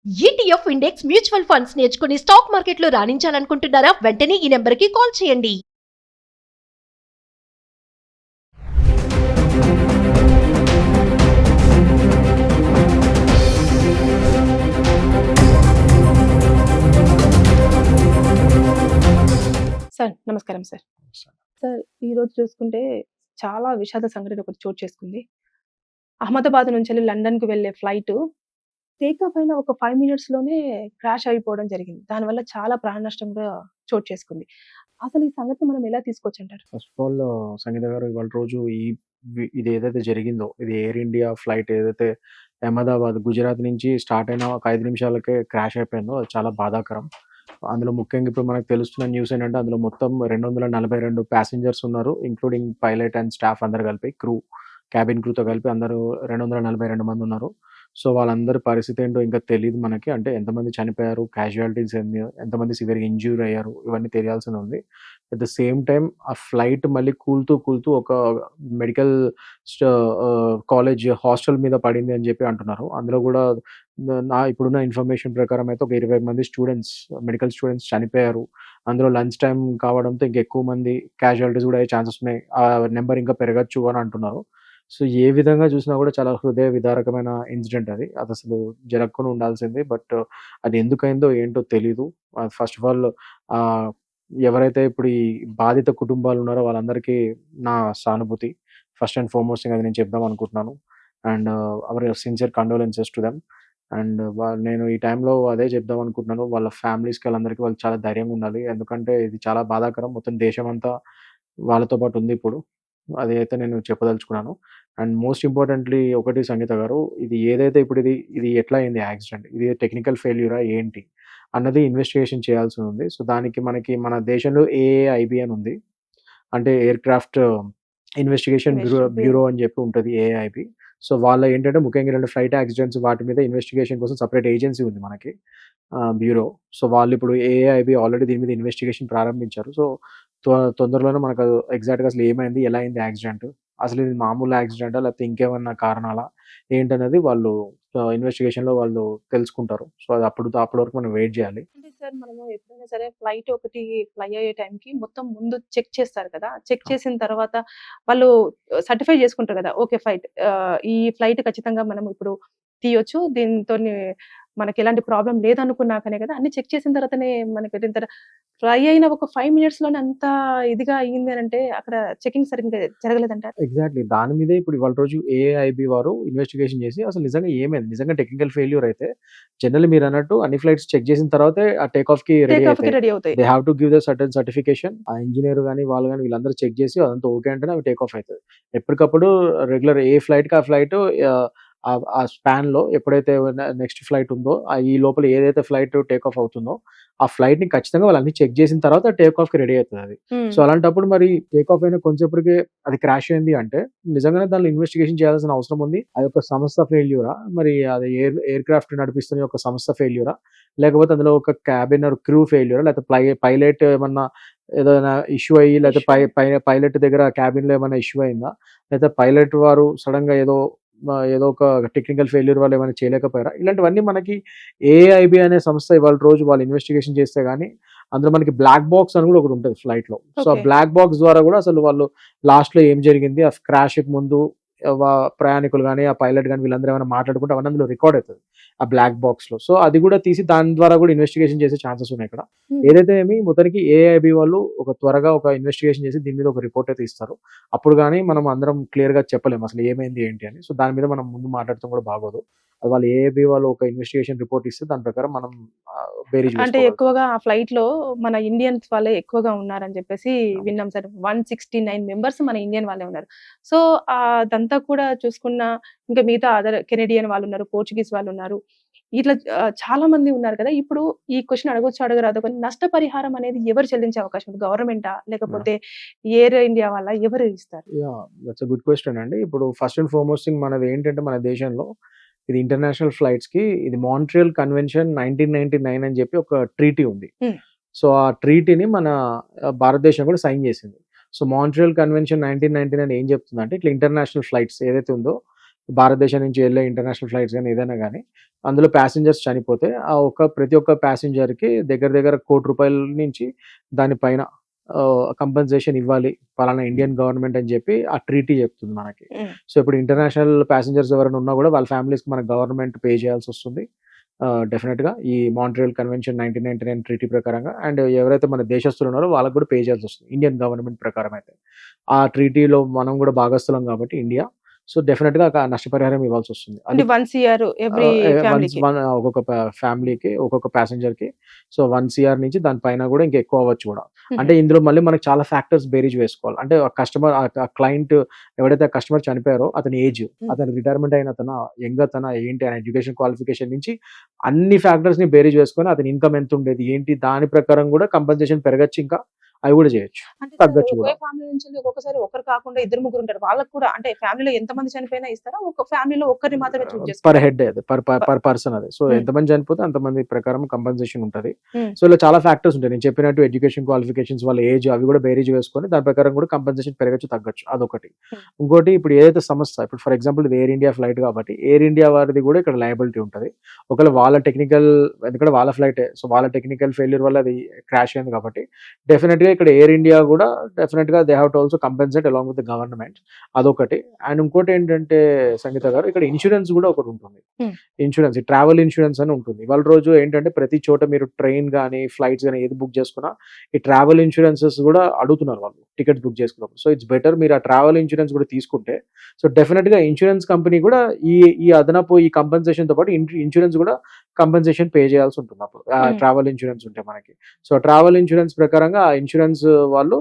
ETF index mutual funds నేర్చుకుని stock మార్కెట్లో రాణించాలనుకుంటున్నారా? వెంటనే ఈ నెంబర్కి కాల్ చేయండి. సార్ నమస్కారం సార్. సార్ ఈరోజు చూసుకుంటే చాలా విషాద సంఘటన ఒకటి చోటు చేసుకుంది. అహ్మదాబాద్ నుంచెల్లి లండన్‌కి వెళ్ళే ఫ్లైటు టేక్ ఆఫ్ అయిన ఒక 5 మినిట్స్‌లోనే క్రాష్ అయిపోవడం జరిగింది. దానివల్ల చాలా ప్రాణ నష్టం కూడా చోటు చేసుకుంది. అసలు ఈ సంగతిని మనం ఎలా తీసుకోవచ్చంటారు? ఫస్ట్ ఆఫ్ ఆల్ సంగీత గారు ఇవాళ రోజు ఇది ఏదైతే జరిగిందో, ఇది ఎయిర్ ఇండియా ఫ్లైట్ ఏదైతే అహ్మదాబాద్, గుజరాత్ నుంచి స్టార్ట్ అయిన ఒక 5 నిమిషాలకే క్రాష్ అయిపోయిందో అది చాలా బాధాకరం. అందులో ముఖ్యంగా ఇప్పుడు మనకు తెలుస్తున్న న్యూస్ ఏంటంటే అందులో మొత్తం 242 ప్యాసింజర్స్ ఉన్నారు. ఇంక్లూడింగ్ పైలట్ అండ్ స్టాఫ్ అందరూ కలిపి క్యాబిన్ క్రూతో కలిపి అందరూ 242 మంది ఉన్నారు. సో, వాళ్ళందరి పరిస్థితి ఏంటో ఇంకా తెలీదు మనకి. అంటే ఎంతమంది చనిపోయారు, క్యాజువాలిటీస్ ఎంతమంది సివియర్‌గా ఇంజ్యూర్ అయ్యారు, ఇవన్నీ తెలియాల్సింది ఉంది. అట్ ద సేమ్ టైమ్ ఆ ఫ్లైట్ మళ్ళీ కూలుతూ ఒక మెడికల్ కాలేజ్ హాస్టల్ మీద పడింది అని చెప్పి అంటున్నారు. అందులో కూడా నా ఇప్పుడున్న ఇన్ఫర్మేషన్ ప్రకారం అయితే ఒక 20 మంది మెడికల్ స్టూడెంట్స్ చనిపోయారు. అందులో లంచ్ టైమ్ కావడంతో ఇంకా ఎక్కువ మంది క్యాజువాలిటీస్ కూడా అయ్యే ఛాన్సెస్ ఉన్నాయి. ఆ నెంబర్ ఇంకా పెరగచ్చు అని అంటున్నారు. సో, ఏ విధంగా చూసినా కూడా చాలా హృదయ విదారకమైన ఇన్సిడెంట్ అది. అదసలు జరగకుండా ఉండాల్సింది. బట్ అది ఎందుకయిందో ఏంటో తెలీదు. ఫస్ట్ ఆఫ్ ఆల్ ఆహ్, ఎవరైతే ఇప్పుడు ఈ బాధిత కుటుంబాలున్నారో వాళ్ళందరికీ నా సానుభూతి. ఫస్ట్ అండ్ ఫార్మోస్ట్ థింగ్ అది నేను చెప్దాం అనుకుంటున్నాను. And hour sincere condolences to them. And నేను ఈ టైంలో అదే చెప్దాం అనుకుంటున్నాను. వాళ్ళ ఫ్యామిలీస్‌కి ఆళ్ళందరికీ వాళ్ళు చాలా ధైర్యంగా ఉండాలి. ఎందుకంటే ఇది చాలా బాధాకరం. మొత్తం దేశమంతా వాళ్ళతో పాటు ఉందిప్పుడు. అది అయితే నేను చెప్పదలుచుకున్నాను. అండ్ మోస్ట్ ఇంపార్టెంట్‌లీ ఒకటి సంగీత గారు, ఇది ఏదైతే ఇప్పుడు ఇది ఎట్లా అయింది యాక్సిడెంట్? ఇది టెక్నికల్ ఫెయిల్యూరా ఏంటి? అన్నది ఇన్వెస్టిగేషన్ చేయాల్సినుంది. సో, దానికి మన దేశంలో ఏఏఐబీ అని ఉంది. అంటే ఎయిర్‌క్రాఫ్ట్ ఇన్వెస్టిగేషన్ బ్యూరో అని చెప్పి ఉంటది ఏఐబీ. సో, వాళ్ళ ఏంటంటే ముఖ్యంగా ఇలాంటి ఫ్లైట్ యాక్సిడెంట్స్ వాటి మీద ఇన్వెస్టిగేషన్ కోసం సెపరేట్ ఏజెన్సీ ఉంది మనకి బ్యూరో. సో, వాళ్ళిప్పుడు ఏఐబీ ఆల్రెడీ దీని మీద ఇన్వెస్టిగేషన్ ప్రారంభించారు. సో, తొందరలోనే మనకు ఎగ్జాక్ట్‌గా అసలు ఏమైంది? ఎలా అయింది యాక్సిడెంట్? అసలు ఇది మామూలు యాక్సిడెంటా? లేకపోతే ఇంకేమన్నా కారణాలా? ఏంటనేది వాళ్ళు ఇన్వెస్టిగేషన్‌లో వాళ్ళు తెలుసుకుంటారు. సో, అది అప్పటి వరకు మనం వెయిట్ జేయాలి. అంటే సార్ మనము ఎప్పుడైనా సరే ఫ్లైట్ ఒకటి ఫ్లై అయ్యే టైంకి మొత్తం ముందు చెక్ చేస్తారు కదా! చెక్ చేసిన తర్వాత వాళ్ళు సర్టిఫై చేసుకుంటారు కదా! ఓకే. ఈ ఫ్లైట్ ఖచ్చితంగా మనం ఇప్పుడు తీయొచ్చు. దీనితోని మనకెలాంటి ప్రాబ్లమ్ లేదనుకున్నాకనే కదా! అన్ని చెక్ చేసిన తర్వాతనే మనకి ఫ్లై అయిన ఒక 5 మినిట్స్‌లోనే అంత ఇదిగా అయింది అనంటే అక్కడ చెకింగ్ సరిగ్గా జరగలేదంటారా? ఎగ్జాక్ట్‌లీ. దాని మీదే ఇప్పుడు ఇవాళ రోజు ఏఐబీ వారు ఇన్వెస్టిగేషన్ చేసి అసలు నిజంగా ఏమైంది? నిజంగా టెక్నికల్ ఫెయిల్యూర్ అయితే జనరల్లీ మీరన్నట్టు అన్ని ఫ్లైట్స్ చెక్ చేసిన తర్వాతే ఆ టేక్ ఆఫ్‌కి రెడీ టేక్ ఆఫ్‌కి అయితాయి. రెడీ అవుతాయి. They have to give the certain certification. ఆ ఇంజినీర్ గాని, వాళ్ళు గాని వీళ్ళందరూ చెక్ చేసి అదంతా ఓకే అంటేనే అవి టేక్ ఆఫ్ అయితది. ఎప్పటికప్పుడు రెగ్యులర్ ఏ ఫ్లైట్‌కి ఆ ఫ్లైట్ ఆ స్పాన్‌లో ఎప్పుడైతే నెక్స్ట్ ఫ్లైట్ ఉందో ఈ లోపల ఏదైతే ఫ్లైట్ టేక్ ఆఫ్ అవుతుందో ఆ ఫ్లైట్‌ని ఖచ్చితంగా వాళ్ళన్నీ చెక్ చేసిన తర్వాత టేక్ ఆఫ్‌కి రెడీ అయితదది. సో, అలాంటప్పుడు మరి టేక్ ఆఫ్ అయిన కొంచెంసేపటికే అది క్రాష్ అయింది అంటే నిజంగానే దానిలో ఇన్వెస్టిగేషన్ చేయాల్సిన అవసరం ఉంది. అదొక సంస్థ ఫెయిల్యూరా? మరి అది ఎయిర్‌క్రాఫ్ట్ నడిపిస్తున్న ఒక సంస్థ ఫెయిల్యూరా? లేకపోతే అందులో ఒక క్యాబిన్ ఆర్ క్రూ ఫెయిల్యూరా? లేకపోతే పైలట్ ఏమన్నా ఏదైనా ఇష్యూ అయ్యి లేకపోతే పైలట్ దగ్గర క్యాబిన్‌లో ఏమైనా ఇష్యూ అయిందా? లేకపోతే పైలట్ వారు సడెన్‌గా ఏదో ఒక టెక్నికల్ ఫెయిల్యూర్ వల్ల ఏమైనా చేయలేకపోయారా? ఇలాంటివన్నీ మనకి ఏఐబీ అనే సంస్థ ఇవాళ రోజు వాళ్ళు ఇన్వెస్టిగేషన్ చేస్తే గాని అందులో మనకి బ్లాక్ బాక్స్ అని కూడా ఒకటి ఉంటది ఫ్లైట్‌లో. సో, ఆ ఓకే. బ్లాక్ బాక్స్ ద్వారా కూడా అసలు వాళ్ళు లాస్ట్‌లో ఏం జరిగింది? ఆ క్రాష్‌కి ముందు ప్రయాణికులు గాని, ఆ పైలట్ గాని వీళ్ళందరూ ఏమైనా మాట్లాడుకుంటే అవన్నీ అందులో రికార్డ్ అయితది. ఆ బ్లాక్ బాక్స్‌లో. సో, అది కూడా తీసి దాని ద్వారా కూడా ఇన్వెస్టిగేషన్ చేసే ఛాన్సెస్ ఉన్నాయి ఇక్కడ. హ్మ్. ఏదైతే ఏమి మొత్తానికి ఏఐబీ వాళ్ళు త్వరగా ఒక ఇన్వెస్టిగేషన్ చేసి దీని మీద ఒక రిపోర్ట్ అయితే ఇస్తారు. అప్పుడు గాని మనం అందరం క్లియర్‌గా చెప్పలేము అసలు ఏమైంది ఏంటి అని. సో, దాని మీద మనం ముందు మాట్లాడటం కూడా బాగోదు. అది వాళ్ళు ఏఐబీ వాళ్ళు ఒక ఇన్వెస్టిగేషన్ రిపోర్ట్ ఇస్తే దాని ప్రకారం మనం బేరీజ్ అంటే వేసుకోగలుగుతాం. ఎక్కువగా ఆ ఫ్లైట్‌లో మన ఇండియన్స్ వాళ్ళే ఎక్కువగా ఉన్నారని చెప్పేసి విన్నాం సార్. 169 మెంబర్స్ మన ఇండియన్ వాళ్ళే ఉన్నారు. సో, అదంతా కూడా చూసుకున్న ఇంకా మిగతా అదర్ కెనడియన్ వాళ్ళున్నారు, పోర్చుగీస్ వాళ్ళున్నారు. ఇట్లా చాలా మంది ఉన్నారు కదా! ఇప్పుడు ఈ క్వెషన్ అడగొచ్చో అడగరాదో కానీ నష్టపరిహారం అనేది ఎవరు చెల్లించే అవకాశం ఉంది? గవర్నమెంటా? యాహ్! లేకపోతే ఎయిర్ ఇండియా వాళ్ళా? ఎవరు ఇస్తారు? దట్స్ ఎ గుడ్ క్వెషన్ అండి. ఇప్పుడు ఫస్ట్ అండ్ ఫార్మోస్ట్ థింగ్ మనదేంటంటే మన దేశంలో ఇది ఇంటర్నేషనల్ ఫ్లైట్స్‌కి ఇది మాంట్రియల్ కన్వెన్షన్ 1999 అని చెప్పి ఒక ట్రీటీ ఉంది. హ్మ్. సో, ఆ ట్రీటీని మన భారతదేశం కూడా సైన్ చేసింది. సో, మాంట్రియల్ కన్వెన్షన్ 1999 ఏం చెప్తుందంటే ఇట్లా ఇంటర్నేషనల్ ఫ్లైట్స్ ఏదైతే ఉందో భారతదేశం నుంచి వెళ్ళే ఇంటర్నేషనల్ ఫ్లైట్స్ కానీ ఏదైనా కానీ అందులో ప్యాసింజర్స్ చనిపోతే ప్రతి ఒక్క ప్యాసింజర్కి దగ్గర దగ్గర ₹1,00,00,000 నుంచి దానిపైన కంపెన్సేషన్ ఇవ్వాలి పలానా ఇండియన్ గవర్నమెంట్ అని చెప్పి ఆ ట్రీటీ చెప్తుంది మనకి. సో ఇప్పుడు ఇంటర్నేషనల్ ప్యాసింజర్స్ ఎవరైనా ఉన్నా కూడా వాళ్ళ ఫ్యామిలీస్కి మన గవర్నమెంట్ పే చేయాల్సి వస్తుంది డెఫినెట్గా ఈ మాంట్రియల్ కన్వెన్షన్ 1999 ట్రీటీ ప్రకారంగా. అండ్ ఎవరైతే మన దేశస్తులు ఉన్నారో వాళ్ళకి కూడా పే చేయాల్సి వస్తుంది ఇండియన్ గవర్నమెంట్ ప్రకారం అయితే. ఆ ట్రీటీలో మనం కూడా భాగస్థులం కాబట్టి ఇండియా, సో డెఫినెట్గా నష్టపరిహారం ఇవ్వాల్సి వస్తుంది. అది వన్స్ ఇయర్ ఎవ్రీ ఫ్యామిలీకి ఒక్కొక్క ఫ్యామిలీకి ఒక్కొక్క ప్యాసింజర్కి సో 1 CR నుంచి దానిపైన కూడా ఇంకా ఎక్కువ అవ్వచ్చు కూడా. అంటే ఇందులో మళ్ళీ మనకి చాలా ఫ్యాక్టర్స్ బేరీజ్ వేసుకోవాలి. అంటే కస్టమర్ క్లయింట్ ఎవరైతే కస్టమర్ చనిపోయారో అతని ఏజ్, అతని రిటైర్మెంట్ అయిన యంగ్ అతన ఏంటి ఆయన ఎడ్యుకేషన్ క్వాలిఫికేషన్ నుంచి అన్ని ఫ్యాక్టర్స్ ని బేరీజ్ వేసుకొని అతని ఇన్కమ్ ఎంత ఉండేది ఏంటి దాని ప్రకారం కూడా కంపెన్సేషన్ పెరగచ్చు, ఇంకా అవి కూడా చేయొచ్చు, అంటే తగ్గచ్చు కూడా. ఒకే ఫ్యామిలీ నుంచి ఒక్కొక్కసారి ఒకరు కాకుండా 2-3 ఉంటారు, వాళ్ళకి కూడా అంటే ఫ్యామిలీలో ఎంత మంది చనిపోయినా ఇస్తారా? ఒక ఫ్యామిలీలో ఒక్కరిని మాత్రమే చూస్ పర్ చేస్తారు? హెడ్ అది పర్ పర్సన్ అది. So Hmm. ఎంతమంది చనిపోతే అంతమంది ప్రకారం కంపెన్సేషన్ ఉంటుంది. Hmm. సో ఇలా చాలా ఫ్యాక్టర్స్ ఉంటాయి. నేను చెప్పినట్టు ఎడ్యుకేషన్ క్వాలిఫికేషన్స్, వాళ్ళ ఏజ్ అవి కూడా బేరీజ్ వేసుకొని దాని ప్రకారం కూడా కంపెన్సేషన్ పెరగచ్చు, తగ్గచ్చు, అదొకటి. Hmm. ఇంకోటి ఇప్పుడు ఏదైతే సంస్థ ఇప్పుడు ఫర్ ఎగ్జాంపుల్ ఇది ఎయిర్ ఇండియా ఫ్లైట్ కాబట్టి ఎయిర్ ఇండియా వారిది కూడా ఇక్కడ లయబిలిటీ ఉంటుంది. ఒకవేళ వాళ్ళ టెక్నికల్, ఎందుకంటే వాళ్ళ ఫ్లైట్, సో వాళ్ళ టెక్నికల్ ఫెయిల్యూర్ వల్ల అది క్రాష్ అయింది కాబట్టి డెఫినెట్ గా ఇక్కడ ఎయిర్ ఇండియా కూడా డెఫినెట్ గా they have to also compensate along with the government, అదొకటి. అండ్ ఇంకోటి ఏంటంటే సంగీత గారు ఇక్కడ ఇన్సూరెన్స్ కూడా ఒకటి ఉంటుంది. Hmm. ఇన్సూరెన్స్, ట్రావెల్ ఇన్సూరెన్స్ అని ఉంటుంది. వాళ్ళ రోజు ఏంటంటే ప్రతి చోట మీరు ట్రైన్ కానీ ఫ్లైట్స్ కానీ ఏది బుక్ చేసుకున్నా ఈ ట్రావెల్ ఇన్సూరెన్సెస్ కూడా అడుగుతున్నారు వాళ్ళు టికెట్ బుక్ చేసుకున్నప్పుడు. సో ఇట్స్ బెటర్ మీరు ఆ ట్రావెల్ ఇన్సూరెన్స్ కూడా తీసుకుంటే సో డెఫినెట్ గా ఇన్సూరెన్స్ కంపెనీ కూడా ఈ అదనపు ఈ కంపెన్సేషన్ తో పాటు ఇన్సూరెన్స్ కూడా కంపెన్సేషన్ పే చేయాల్సి ఉంటుంది అప్పుడు ట్రావెల్ ఇన్సూరెన్స్ ఉంటే మనకి. సో ట్రావెల్ ఇన్సూరెన్స్ ప్రకారంగా ఆ ఇన్సూరెన్స్ వాళ్ళు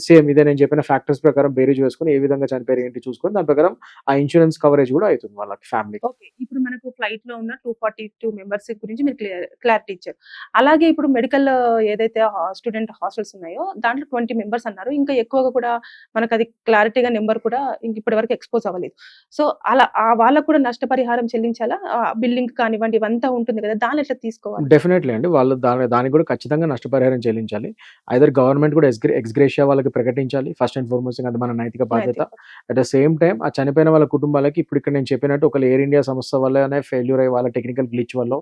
సేమ్ ఇదే నేను చెప్పిన ఫ్యాక్టర్స్ ప్రకారం బేరీజ్ వేసుకొని ఏ విధంగా చనిపోయారు ఏంటి చూసుకొని దాని ప్రకారం ఆ ఇన్సూరెన్స్ కవరేజ్ కూడా అవుతుంది వాళ్ళకి ఫ్యామిలీ. ఓకే, ఇప్పుడు మనకు ఫ్లైట్ లో ఉన్న 242 మెంబర్స్ గురించి మీరు క్లారిటీ ఇచ్చారు. అలాగే ఇప్పుడు మెడికల్ ఏదైతే స్టూడెంట్ హాస్టల్స్ ఉన్నాయో దాంట్లో 20 మెంబర్స్ అన్నారు. ఇంకా ఎక్కువగా కూడా మనకు అది క్లారిటీగా నెంబర్ కూడా ఇప్పటి వరకు ఎక్స్పోజ్ అవ్వలేదు. సో అలా వాళ్ళకు కూడా నష్టపరిహారం చెల్లించాలా? బిల్డింగ్ కానివ్వండి ఇవంతా ఉంటుంది కదా, దాన్ని ఎట్లా తీసుకోవాలి? డెఫినెట్లీ అండి, వాళ్ళు దానికి కూడా ఖచ్చితంగా నష్టపరిహారం చెల్లించాలి. ఐదర్ గవర్నమెంట్ కూడా ఎక్స్గ్రేషియా వాళ్ళకి ప్రకటించాలి ఫస్ట్ అండ్ ఫార్మోస్ట్, అది మన నైతిక బాధ్యత. అట్ ద సేమ్ టైం ఆ చనిపోయిన వాళ్ళ కుటుంబాలకి ఇప్పుడు ఇక్కడ నేను చెప్పినట్టు ఒక ఎయిర్ ఇండియా సంస్థ వల్లనే ఫెయిల్యూర్ అయ్యి వాళ్ళ టెక్నికల్ గ్లిచ్ వల్ల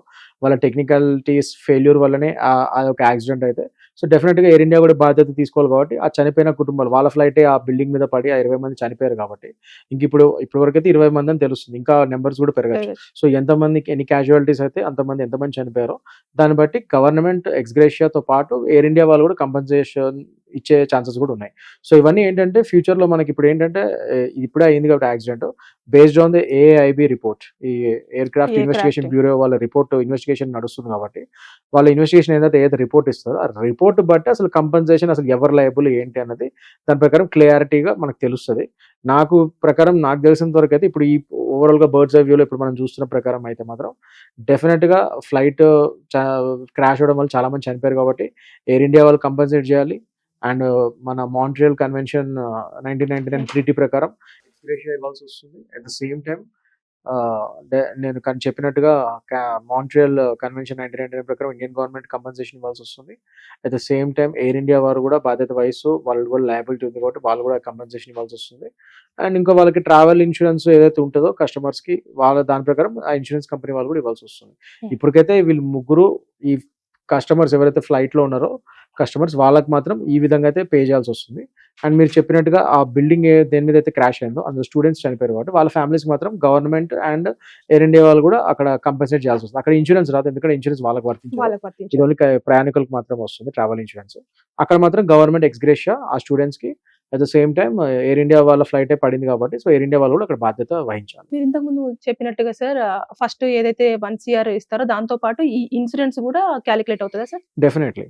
వాళ్ళ టెక్నికల్టీస్ ఫెయిల్యూర్ వల్లనే ఒక యాక్సిడెంట్ అయితే సో డెఫినెట్గా ఎయిర్ ఇండియా కూడా బాధ్యత తీసుకోవాలి. కాబట్టి ఆ చనిపోయిన కుటుంబాలు వాళ్ళ ఫ్లైటే ఆ బిల్డింగ్ మీద పడి ఆ 20 మంది చనిపోయారు కాబట్టి ఇంక ఇప్పుడు వరకు అయితే 20 మంది అని తెలుస్తుంది, ఇంకా నెంబర్స్ కూడా పెరగచ్చు. సో ఎంతమందికి ఎన్ని క్యాజువాలిటీస్ అయితే ఎంతమంది చనిపోయారో దాన్ని బట్టి గవర్నమెంట్ ఎక్స్గ్రేషియాతో పాటు ఎయిర్ ఇండియా వాళ్ళు కూడా కంపెన్సేషన్ ఇచ్చే ఛాన్సెస్ కూడా ఉన్నాయి. సో ఇవన్నీ ఏంటంటే ఫ్యూచర్ లో మనకి ఇప్పుడు ఏంటంటే ఇప్పుడే అయింది కాబట్టి accident based on the AIB report, ఈ ఎయిర్ క్రాఫ్ట్ ఇన్వెస్టిగేషన్ బ్యూరో వాళ్ళ రిపోర్ట్ ఇన్వెస్టిగేషన్ నడుస్తుంది కాబట్టి వాళ్ళ ఇన్వెస్టిగేషన్ ఏదైతే రిపోర్ట్ ఇస్తారో ఆ రిపోర్ట్ బట్టి అసలు కంపెన్సేషన్ అసలు ఎవరు లయబుల్ ఏంటి అన్నది దాని ప్రకారం క్లియారిటీగా మనకు తెలుస్తుంది. నాకు తెలిసినంత వరకు అయితే ఇప్పుడు ఈ ఓవరాల్ గా బర్డ్స్ ఐ వ్యూలో ఇప్పుడు మనం చూస్తున్న ప్రకారం అయితే మాత్రం డెఫినెట్ గా ఫ్లైట్ క్రాష్ అవడం వల్ల చాలా మంది చనిపోయారు కాబట్టి ఎయిర్ ఇండియా వాళ్ళు కంపెన్సేట్ చేయాలి. అండ్ మన మాంట్రియల్ కన్వెన్షన్ 1999 ట్రీటీ ప్రకారం ఎక్స్గ్రేషియా ఇవ్వాల్సి వస్తుంది. అట్ ద సేమ్ టైం నేను చెప్పినట్టుగా మాంట్రియల్ కన్వెన్షన్ 1999 ప్రకారం ఇండియన్ గవర్నమెంట్ కంపెన్సేషన్ ఇవ్వాల్సి వస్తుంది. At the same time air India వారు కూడా బాధ్యత వహిస్తూ వాళ్ళు కూడా లయబిలిటీ ఉంది కాబట్టి వాళ్ళు కూడా కంపెన్సేషన్ ఇవ్వాల్సి వస్తుంది. అండ్ ఇంకా వాళ్ళకి ట్రావెల్ ఇన్సూరెన్స్ ఏదైతే ఉంటుందో కస్టమర్స్ కి వాళ్ళ దాని ప్రకారం ఆ ఇన్సూరెన్స్ కంపెనీ వాళ్ళు కూడా ఇవ్వాల్సి వస్తుంది. ఇప్పటికైతే వీళ్ళు ముగ్గురు ఈ కస్టమర్స్ ఎవరైతే ఫ్లైట్ లో ఉన్నారో కస్టమర్స్ వాళ్ళకి మాత్రం ఈ విధంగా అయితే పే చేయాల్సి వస్తుంది. అండ్ మీరు చెప్పినట్టుగా ఆ బిల్డింగ్ దేని మీద అయితే క్రాష్ అయిందో అందులో స్టూడెంట్స్ చనిపోయారు కాబట్టి వాళ్ళ ఫ్యామిలీస్ మాత్రం గవర్నమెంట్ అండ్ ఎయిర్ ఇండియా వాళ్ళు కూడా అక్కడ కంపెన్సేట్ చేయాల్సి వస్తుంది. అక్కడ ఇన్సూరెన్స్ రాదు, ఎందుకంటే ఇన్సూరెన్స్ వాళ్ళకి వర్తించదు, ఇది ఓన్లీ ప్రయాణికులకు మాత్రం వస్తుంది ట్రావెల్ ఇన్సూరెన్స్. అక్కడ మాత్రం గవర్నమెంట్ ఎక్స్గ్రేషియా ఆ స్టూడెంట్స్ కి at the same time air India వాళ్ళ ఫ్లైట్ పడింది కాబట్టి సో ఎయిర్ ఇండియా వాళ్ళు కూడా అక్కడ బాధ్యత వహించాలి. మీరు ఇంతకు ముందు చెప్పినట్టుగా సార్ ఫస్ట్ ఏదైతే 1 CR ఇస్తారో దాంతో పాటు ఈ ఇన్సూరెన్స్ కూడా క్యాలిక్యులేట్ అవుతుందా సార్? డెఫినెట్లీ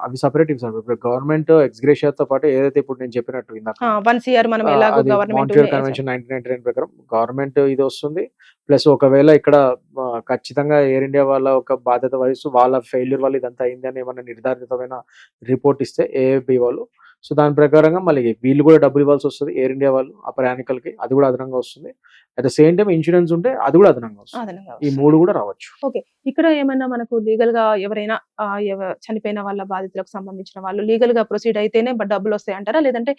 అవి సపరేట్ సార్. ఇప్పుడు గవర్నమెంట్ ఎక్స్గ్రేషియాతో పాటు ఏదైతే ఇప్పుడు నేను చెప్పినట్టు ఇందాక 1 CR మనం ఎలాగో గవర్నమెంట్ మాంట్రియల్ కన్వెన్షన్ 1999 ప్రకారం గవర్నమెంట్ ఇది వస్తుంది. ప్లస్ ఒకవేళ ఇక్కడ ఖచ్చితంగా ఎయిర్ ఇండియా వాళ్ళ ఒక బాధ్యత వహిస్తూ వాళ్ళ ఫెయిల్యూర్ వల్ల ఇదంతా అయింది అని ఏమన్నా నిర్ధారితమైన రిపోర్ట్ ఇస్తే AIB వాళ్ళు సో దాని ప్రకారంగా మళ్ళీ వీళ్ళు కూడా డబ్బులు ఇవ్వాల్సి వస్తుంది, ఎయిర్ ఇండియా వాళ్ళు ఆ ప్రయాణికులకి, అది కూడా అదనంగా వస్తుంది. At the same time insurance ఉంటే అది కూడా అదనంగా వస్తుంది. అదనంగా ఈ వస్తుంది. 3 కూడా రావచ్చు. ఇక్కడ ఏమైనా మనకు లీగల్ గా ఎవరైనా చనిపోయిన వాళ్ళ బాధితులకు సంబంధించిన వాళ్ళు లీగల్ గా ప్రొసీడ్ అయితేనే డబ్బులు వస్తాయి అంటారా, లేదంటే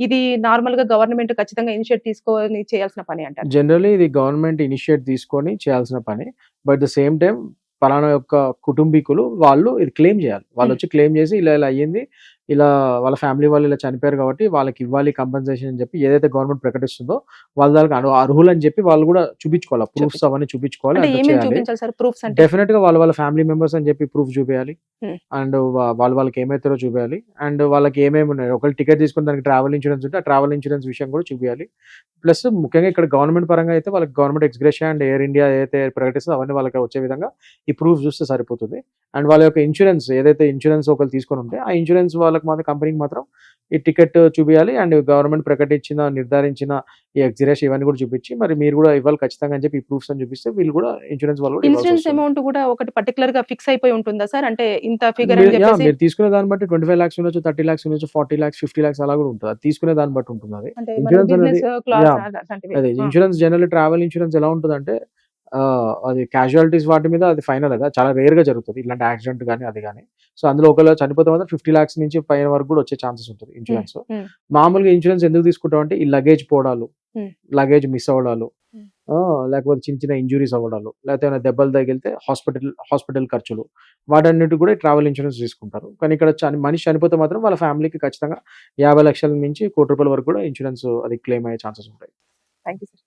ఇది నార్మల్ గా గవర్నమెంట్ ఖచ్చితంగా ఇనిషియేట్ తీసుకొని చేయాల్సిన పని అంటారా? జనరల్లీ ఇది గవర్నమెంట్ ఇనిషియేట్ తీసుకొని చేయాల్సిన పని. బట్ ద సేమ్ టైం పలానా యొక్క కుటుంబీకులు వాళ్ళు ఇది క్లెయిమ్ చేయాలి. వాళ్ళు వచ్చి క్లెయిమ్ చేసి ఇలా ఇలా అయ్యింది, ఇలా వాళ్ళ ఫ్యామిలీ వాళ్ళు ఇలా చనిపోయారు కాబట్టి వాళ్ళకి ఇవ్వాలి కంపెన్సేషన్ అని చెప్పి ఏదైతే గవర్నమెంట్ ప్రకటిస్తుందో వాళ్ళ దానికి అర్హులు అని చెప్పి వాళ్ళు కూడా చూపించుకోవాలి, ప్రూఫ్స్ అవన్నీ చూపించుకోవాలి. అంటే అంతా ఏమేమి చేయాలి. చూపించాలి సార్ ప్రూఫ్స్ అంటే? డెఫినెట్ గా వాళ్ళ ఫ్యామిలీ మెంబర్స్ అని చెప్పి ప్రూఫ్ చూపించాలి. Hmm. అండ్ వాళ్ళకి ఏమైతారో చూపించాలి. అండ్ వాళ్ళకి ఏమేమి ఉన్నాయి, ఒకవేళ టికెట్ తీసుకుని దానికి ట్రావెల్ ఇన్సూరెన్స్ ఉంటే ఆ ట్రావెల్ ఇన్సూరెన్స్ విషయం కూడా చూపించాలి. ప్లస్ ముఖ్యంగా ఇక్కడ గవర్నమెంట్ పరంగా అయితే వాళ్ళకి government ex gratia and air India ఏదైతే ప్రకటిస్తుందో అవన్నీ వాళ్ళకి వచ్చే విధంగా ఈ ప్రూఫ్ చూస్తే సరిపోతుంది. అండ్ వాళ్ళ యొక్క ఇన్సూరెన్స్ ఏదైతే ఇన్సూరెన్స్ ఒకరు తీసుకొని ఉంటే ఆ ఇన్సూరెన్స్ వాళ్ళకి మాత్రం కంపెనీకి మాత్రం ఈ టికెట్ చూపించాలి. అండ్ గవర్నమెంట్ ప్రకటించిన నిర్ధారించిన ఈ ఎక్స్గ్రేషియా ఇవన్నీ కూడా చూపించి మరి మీరు కూడా ఇవ్వాలి ఖచ్చితంగా అని చెప్పి ఈ ప్రూఫ్స్ అని చూపిస్తే వీళ్ళు కూడా ఇన్సూరెన్స్ వాళ్ళు కూడా ఇవ్వాల్సి ఇన్సూరెన్స్ వస్తుంది. అమౌంట్ కూడా ఒకటి పర్టికులర్ గా ఫిక్స్ అయిపోయి ఉంటుందా సార్? అంటే ఇంత ఫిగర్ అని చెప్పేసి మీరు తీసుకునే దాన్ని బట్టి 25 lakhs ఉండొచ్చు, 30 lakhs ఉండొచ్చు, 40 lakhs, 50 lakhs అలా కూడా ఉంటుంది. అది తీసుకునే దాన్ని బట్టి ఉంటుంది. అది అంటే ఇన్సూరెన్స్ అనేది బిజినెస్ క్లాస్ yeah, అలాంటివి. అదే ఇన్సూరెన్స్ జనరల్ ట్రావెల్ ఇన్సూరెన్స్ ఎలా ఉంటుందంటే అది క్యాజువాలిటీస్ వాటి మీద అది ఫైనల్ కదా, చాలా రేర్ గా జరుగుతుంది ఇలాంటి యాక్సిడెంట్ కానీ అది కానీ. సో అందులో ఒకవేళ చనిపోతే మాత్రం 50 lakhs నుంచి పైన వరకు కూడా వచ్చే ఛాన్సెస్ ఉంటుంది ఇన్సూరెన్స్. Hmm. మామూలుగా ఇన్సూరెన్స్ ఎందుకు తీసుకుంటాం అంటే ఈ లగేజ్ పోవడాలు, Hmm. లగేజ్ మిస్ అవ్వడాలు, Hmm. లేకపోతే చిన్న చిన్న ఇంజురీస్ అవ్వడాలు, లేకపోతే ఏమైనా దెబ్బలు తగిలితే హాస్పిటల్ ఖర్చులు, వాటన్నిటి కూడా ట్రావెల్ ఇన్సూరెన్స్ తీసుకుంటారు. కానీ ఇక్కడ మనిషి చనిపోతే మాత్రం వాళ్ళ ఫ్యామిలీకి ఖచ్చితంగా 50 లక్షల నుంచి ₹1 కోటి వరకు కూడా ఇన్సూరెన్స్ అది క్లెయిమ్ అయ్యే ఛాన్సెస్ ఉంటాయి. Thank you sir.